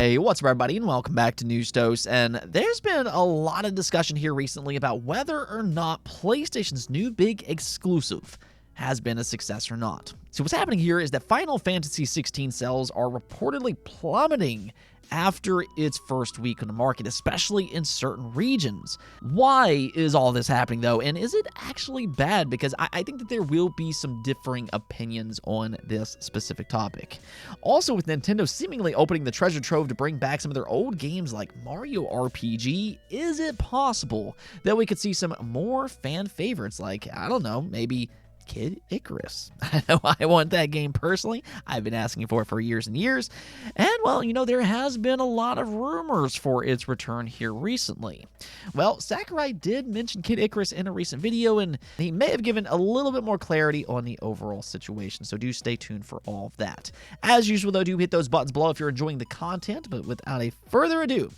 Hey, what's up everybody, and welcome back to News Toast. And there's been a lot of discussion here recently about whether or not PlayStation's new big exclusive has been a success or not. So what's happening here is that Final Fantasy 16 sales are reportedly plummeting after its first week on the market, especially in certain regions. Why is all this happening though? And is it actually bad? Because I think that there will be some differing opinions on this specific topic. Also, with Nintendo seemingly opening the treasure trove to bring back some of their old games like Mario RPG, is it possible that we could see some more fan favorites like, I don't know, maybe Kid Icarus? I know I want that game personally. I've been asking for it for years and years. And, well, there has been a lot of rumors for its return here recently. Well, Sakurai did mention Kid Icarus in a recent video, and he may have given a little bit more clarity on the overall situation, so do stay tuned for all of that. As usual, though, do hit those buttons below if you're enjoying the content, but without a further ado,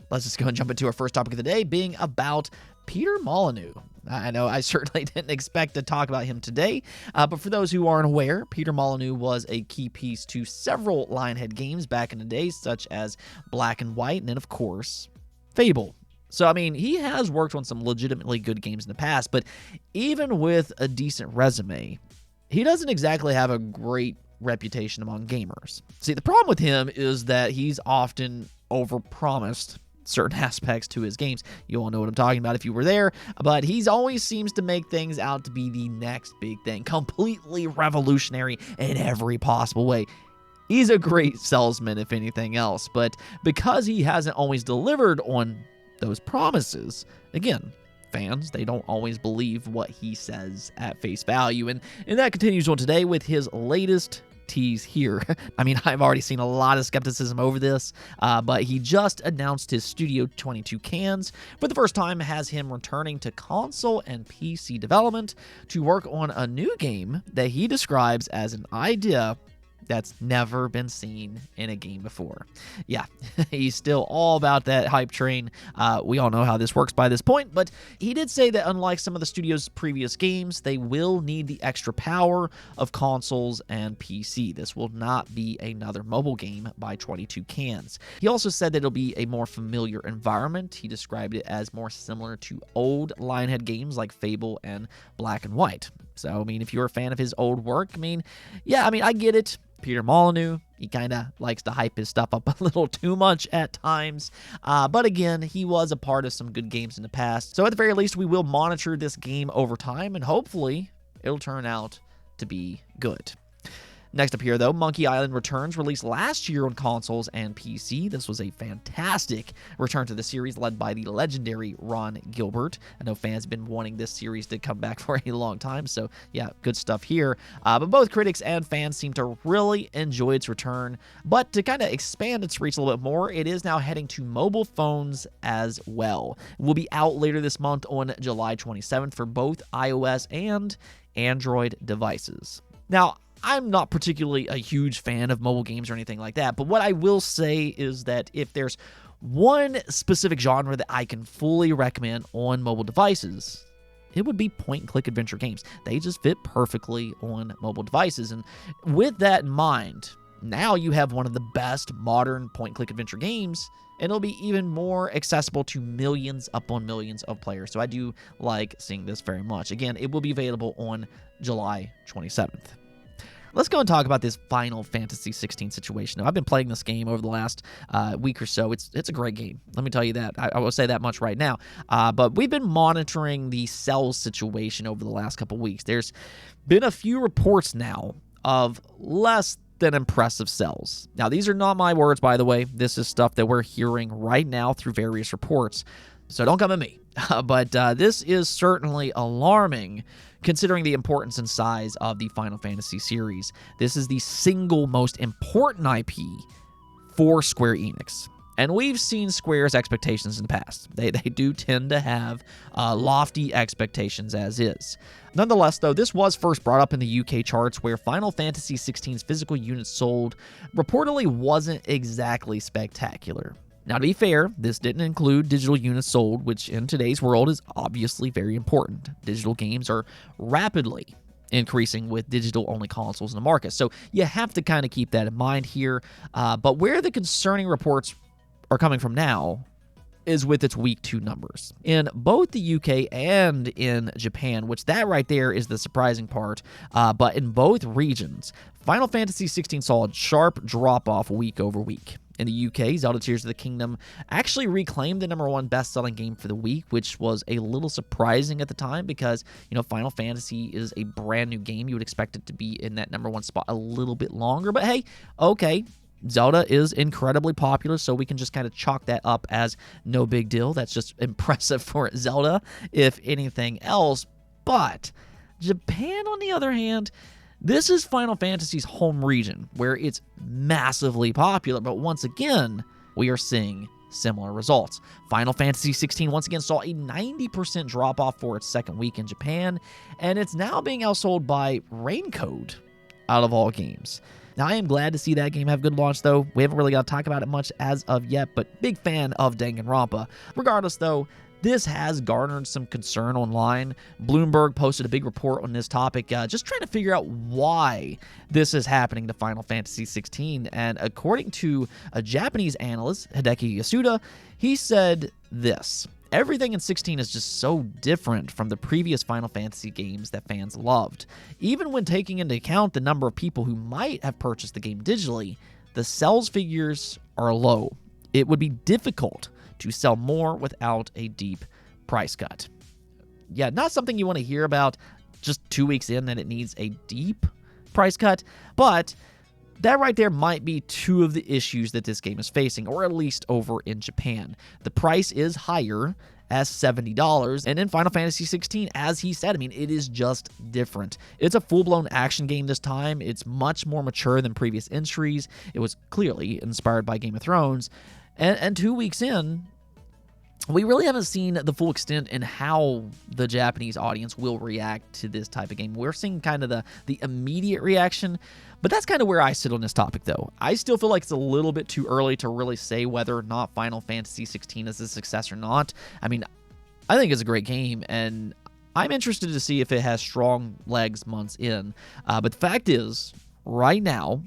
let's just go and jump into our first topic of the day, being about Peter Molyneux. I know I certainly didn't expect to talk about him today, but for those who aren't aware, Peter Molyneux was a key piece to several Lionhead games back in the day, such as Black and White, and then, of course, Fable. So, I mean, he has worked on some legitimately good games in the past, but even with a decent resume, he doesn't exactly have a great reputation among gamers. See, the problem with him is that he's often overpromised certain aspects to his games. You all know what I'm talking about if you were there, but he always seems to make things out to be the next big thing, completely revolutionary in every possible way. He's a great salesman, if anything else, but because he hasn't always delivered on those promises, again, fans, they don't always believe what he says at face value, and that continues on today with his latest tease here. I mean, I've already seen a lot of skepticism over this, but he just announced his Studio 22 cans for the first time, has him returning to console and PC development to work on a new game that he describes as an idea that's never been seen in a game before. Yeah, he's still all about that hype train. We all know how this works by this point, but he did say that unlike some of the studio's previous games, they will need the extra power of consoles and PC. This will not be another mobile game by 22 Cans. He also said that it'll be a more familiar environment. He described it as more similar to old Lionhead games like Fable and Black and White. So, I mean, if you're a fan of his old work, I get it. Peter Molyneux, he kind of likes to hype his stuff up a little too much at times. But again, he was a part of some good games in the past. So at the very least, we will monitor this game over time, and hopefully it'll turn out to be good. Next up here, though, Monkey Island Returns, released last year on consoles and PC. This was a fantastic return to the series led by the legendary Ron Gilbert. I know fans have been wanting this series to come back for a long time, so yeah, good stuff here. But both critics and fans seem to really enjoy its return. But to kind of expand its reach a little bit more, it is now heading to mobile phones as well. It will be out later this month on July 27th for both iOS and Android devices. Now, I'm not particularly a huge fan of mobile games or anything like that, but what I will say is that if there's one specific genre that I can fully recommend on mobile devices, it would be point-and-click adventure games. They just fit perfectly on mobile devices, and with that in mind, now you have one of the best modern point-and-click adventure games, and it'll be even more accessible to millions upon millions of players. So I do like seeing this very much. Again, it will be available on July 27th. Let's go and talk about this Final Fantasy 16 situation. Now, I've been playing this game over the last week or so. It's a great game. Let me tell you that. I will say that much right now. But we've been monitoring the sales situation over the last couple weeks. There's been a few reports now of less than impressive sales. Now, these are not my words, by the way. This is stuff that we're hearing right now through various reports. So don't come at me. But this is certainly alarming considering the importance and size of the Final Fantasy series. This is the single most important IP for Square Enix. And we've seen Square's expectations in the past. They do tend to have lofty expectations as is. Nonetheless, though, this was first brought up in the UK charts where Final Fantasy 16's physical units sold reportedly wasn't exactly spectacular. Now, to be fair, this didn't include digital units sold, which in today's world is obviously very important. Digital games are rapidly increasing with digital-only consoles in the market. So you have to kind of keep that in mind here. But where the concerning reports are coming from now is with its week 2 numbers. In both the UK and in Japan, which that right there is the surprising part, but in both regions, Final Fantasy XVI saw a sharp drop-off week over week. In the UK, Zelda Tears of the Kingdom actually reclaimed the #1 best-selling game for the week, which was a little surprising at the time because, Final Fantasy is a brand new game. You would expect it to be in that #1 spot a little bit longer, but hey, okay. Zelda is incredibly popular, so we can just kind of chalk that up as no big deal. That's just impressive for Zelda, if anything else. But Japan, on the other hand, this is Final Fantasy's home region, where it's massively popular, but once again, we are seeing similar results. Final Fantasy XVI once again saw a 90% drop-off for its second week in Japan, and it's now being outsold by Raincode out of all games. Now, I am glad to see that game have good launch, though. We haven't really got to talk about it much as of yet, but big fan of Danganronpa. Regardless, though, this has garnered some concern online. Bloomberg posted a big report on this topic, just trying to figure out why this is happening to Final Fantasy XVI. And according to a Japanese analyst, Hideki Yasuda, he said this: everything in 16 is just so different from the previous Final Fantasy games that fans loved. Even when taking into account the number of people who might have purchased the game digitally, the sales figures are low. It would be difficult to sell more without a deep price cut. Yeah, not something you want to hear about just 2 weeks in that it needs a deep price cut, but that right there might be two of the issues that this game is facing, or at least over in Japan. The price is higher as $70, and in Final Fantasy XVI, as he said, it is just different. It's a full-blown action game this time. It's much more mature than previous entries. It was clearly inspired by Game of Thrones, and 2 weeks in, we really haven't seen the full extent in how the Japanese audience will react to this type of game. We're seeing kind of the immediate reaction, but that's kind of where I sit on this topic, though. I still feel like it's a little bit too early to really say whether or not Final Fantasy XVI is a success or not. I think it's a great game, and I'm interested to see if it has strong legs months in. But the fact is, right now,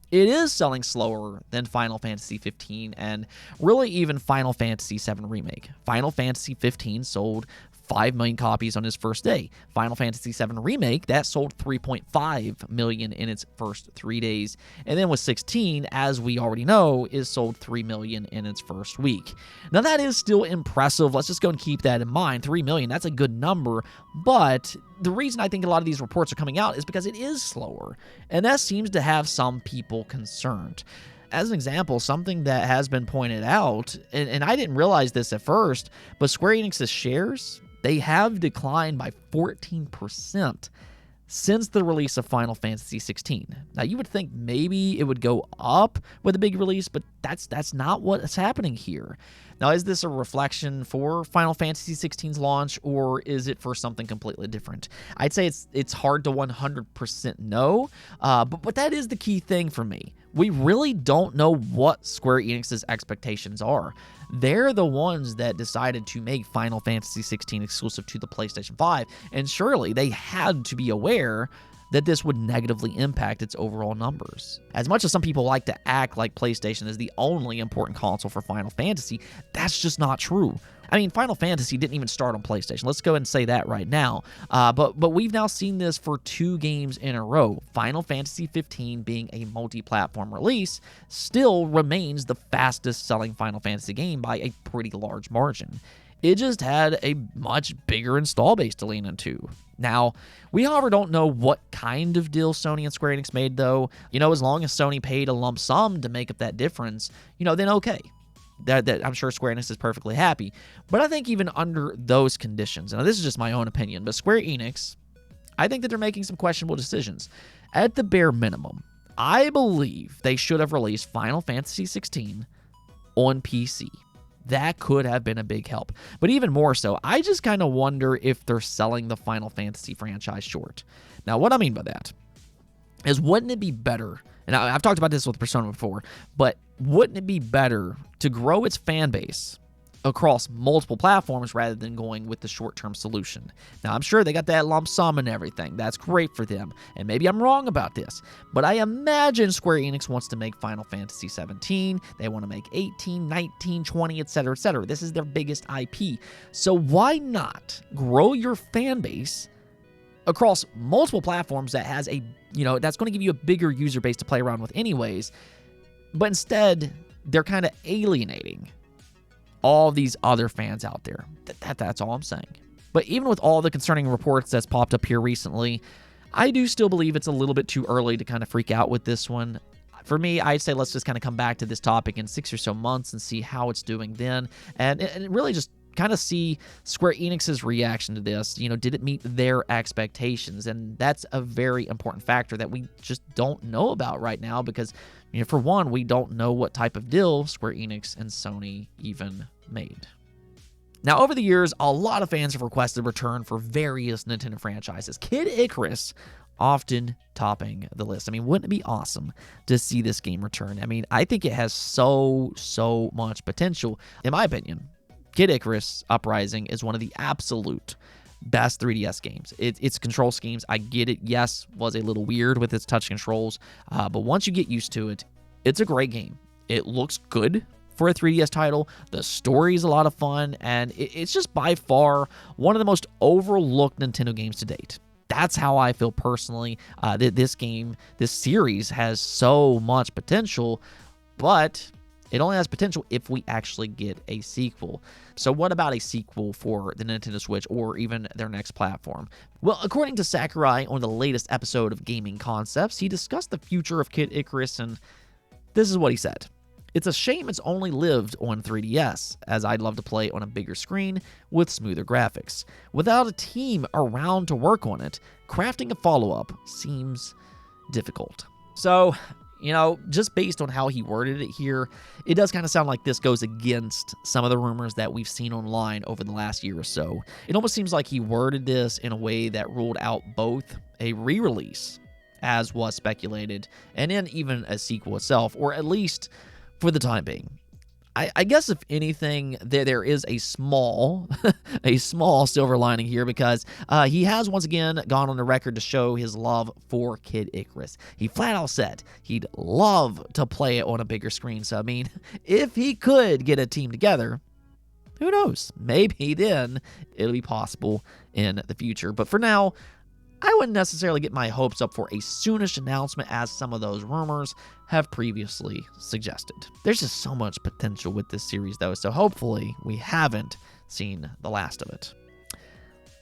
it is selling slower than Final Fantasy 15 and really even Final Fantasy 7 Remake. Final Fantasy 15 sold 5 million copies on its first day. Final Fantasy 7 Remake, that sold 3.5 million in its first 3 days. And then with 16, as we already know, is sold 3 million in its first week. Now that is still impressive. Let's just go and keep that in mind. 3 million, that's a good number. But the reason I think a lot of these reports are coming out is because it is slower. And that seems to have some people concerned. As an example, something that has been pointed out, and I didn't realize this at first, but Square Enix's shares, they have declined by 14% since the release of Final Fantasy XVI. Now, you would think maybe it would go up with a big release, but that's not what's happening here. Now, is this a reflection for Final Fantasy XVI's launch, or is it for something completely different? I'd say it's hard to 100% know, but that is the key thing for me. We really don't know what Square Enix's expectations are. They're the ones that decided to make Final Fantasy XVI exclusive to the PlayStation 5, and surely they had to be aware that this would negatively impact its overall numbers. As much as some people like to act like PlayStation is the only important console for Final Fantasy, that's just not true. Final Fantasy didn't even start on PlayStation. Let's go ahead and say that right now. But we've now seen this for 2 games in a row. Final Fantasy 15 being a multi-platform release still remains the fastest-selling Final Fantasy game by a pretty large margin. It just had a much bigger install base to lean into. Now, we however don't know what kind of deal Sony and Square Enix made, though. As long as Sony paid a lump sum to make up that difference, then okay. That I'm sure Square Enix is perfectly happy. But I think even under those conditions, and this is just my own opinion, but Square Enix, I think that they're making some questionable decisions. At the bare minimum, I believe they should have released Final Fantasy XVI on PC. That could have been a big help. But even more so, I just kind of wonder if they're selling the Final Fantasy franchise short. Now, what I mean by that is, wouldn't it be better, and I've talked about this with Persona before, but wouldn't it be better to grow its fan base across multiple platforms rather than going with the short-term solution. Now, I'm sure they got that lump sum and everything. That's great for them. And maybe I'm wrong about this, but I imagine Square Enix wants to make Final Fantasy 17. They want to make 18, 19, 20, etc., etc. This is their biggest IP. So why not grow your fan base across multiple platforms that has a, that's going to give you a bigger user base to play around with anyways, but instead, they're kind of alienating all these other fans out there. That's all I'm saying. But even with all the concerning reports that's popped up here recently, I do still believe it's a little bit too early to kind of freak out with this one. For me, I'd say let's just kind of come back to this topic in 6 or so months and see how it's doing then. And really just kind of see Square Enix's reaction to this. Did it meet their expectations? And that's a very important factor that we just don't know about right now because, for one, we don't know what type of deal Square Enix and Sony even made. Now, over the years, a lot of fans have requested a return for various Nintendo franchises. Kid Icarus often topping the list. Wouldn't it be awesome to see this game return? I think it has so much potential. In my opinion, Kid Icarus Uprising is one of the absolute best 3DS games. Its control schemes, I get it, yes, was a little weird with its touch controls, but once you get used to it, it's a great game. It looks good for a 3DS title. The story is a lot of fun, and it's just by far one of the most overlooked Nintendo games to date. That's how I feel personally. This series has so much potential, but it only has potential if we actually get a sequel. So what about a sequel for the Nintendo Switch or even their next platform? Well, according to Sakurai on the latest episode of Gaming Concepts, he discussed the future of Kid Icarus, and this is what he said. It's a shame it's only lived on 3DS, as I'd love to play on a bigger screen with smoother graphics. Without a team around to work on it, crafting a follow-up seems difficult. So, just based on how he worded it here, it does kind of sound like this goes against some of the rumors that we've seen online over the last year or so. It almost seems like he worded this in a way that ruled out both a re-release, as was speculated, and then even a sequel itself, or at least for the time being. I guess if anything, there is a small silver lining here because he has once again gone on the record to show his love for Kid Icarus. He flat out said he'd love to play it on a bigger screen. So, if he could get a team together, who knows? Maybe then it'll be possible in the future. But for now, I wouldn't necessarily get my hopes up for a soonish announcement as some of those rumors have previously suggested. There's just so much potential with this series though, so hopefully we haven't seen the last of it.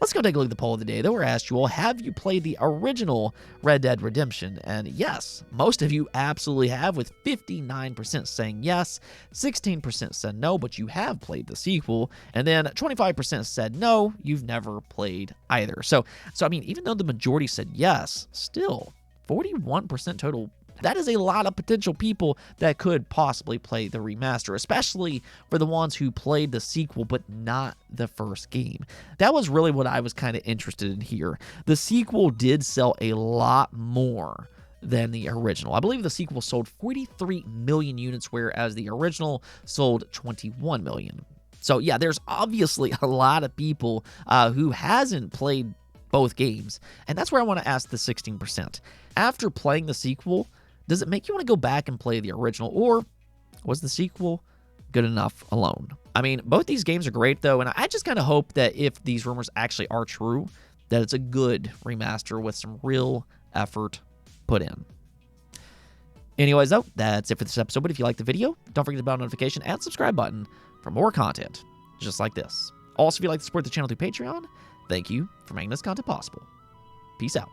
Let's go take a look at the poll of the day. Though we're asked you all, have you played the original Red Dead Redemption? And yes, most of you absolutely have, with 59% saying yes, 16% said no, but you have played the sequel, and then 25% said no, you've never played either. So even though the majority said yes, still 41% total. That is a lot of potential people that could possibly play the remaster, especially for the ones who played the sequel but not the first game. That was really what I was kind of interested in here. The sequel did sell a lot more than the original. I believe the sequel sold 43 million units, whereas the original sold 21 million. So yeah, there's obviously a lot of people who hasn't played both games, and that's where I want to ask the 16%. After playing the sequel, does it make you want to go back and play the original, or was the sequel good enough alone? Both these games are great, though, and I just kind of hope that if these rumors actually are true, that it's a good remaster with some real effort put in. Anyways, though, that's it for this episode, but if you liked the video, don't forget the bell notification and subscribe button for more content just like this. Also, if you'd like to support the channel through Patreon, thank you for making this content possible. Peace out.